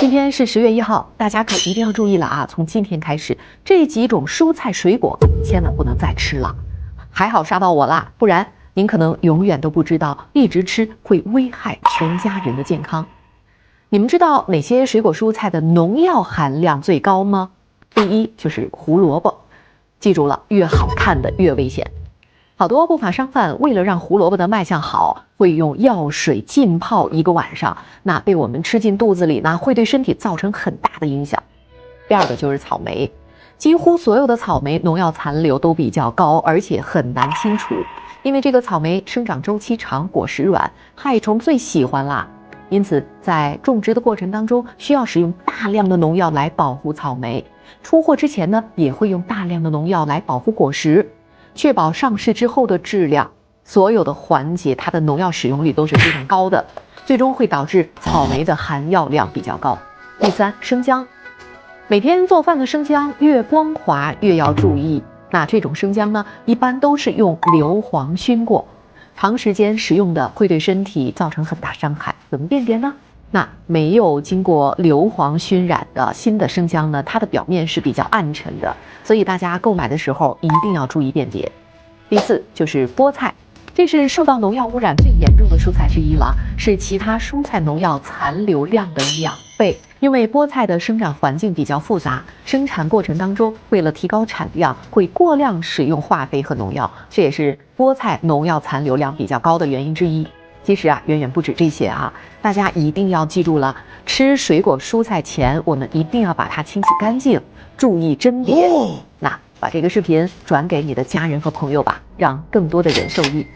今天是10月1号，大家可一定要注意了啊！从今天开始，这几种蔬菜水果千万不能再吃了。还好杀到我啦，不然您可能永远都不知道，一直吃会危害全家人的健康。你们知道哪些水果蔬菜的农药含量最高吗？第一就是胡萝卜，记住了，越好看的越危险。好多不法商贩为了让胡萝卜的卖相好，会用药水浸泡1个晚上，那被我们吃进肚子里呢，会对身体造成很大的影响。第二个就是草莓，几乎所有的草莓农药残留都比较高，而且很难清除，因为这个草莓生长周期长，果实软，害虫最喜欢啦。因此，在种植的过程当中，需要使用大量的农药来保护草莓。出货之前呢，也会用大量的农药来保护果实。确保上市之后的质量，所有的环节它的农药使用率都是非常高的，最终会导致草莓的含药量比较高。第三，生姜，每天做饭的生姜越光滑越要注意。那这种生姜呢，一般都是用硫磺熏过，长时间食用的会对身体造成很大伤害。怎么辨别呢？那没有经过硫磺熏染的新的生姜呢，它的表面是比较暗沉的，所以大家购买的时候一定要注意辨别。第四就是菠菜，这是受到农药污染最严重的蔬菜之一了，是其他蔬菜农药残留量的2倍。因为菠菜的生长环境比较复杂，生产过程当中为了提高产量，会过量使用化肥和农药，这也是菠菜农药残留量比较高的原因之一。其实啊，远远不止这些啊，大家一定要记住了，吃水果蔬菜前，我们一定要把它清洗干净，注意甄别。那把这个视频转给你的家人和朋友吧，让更多的人受益。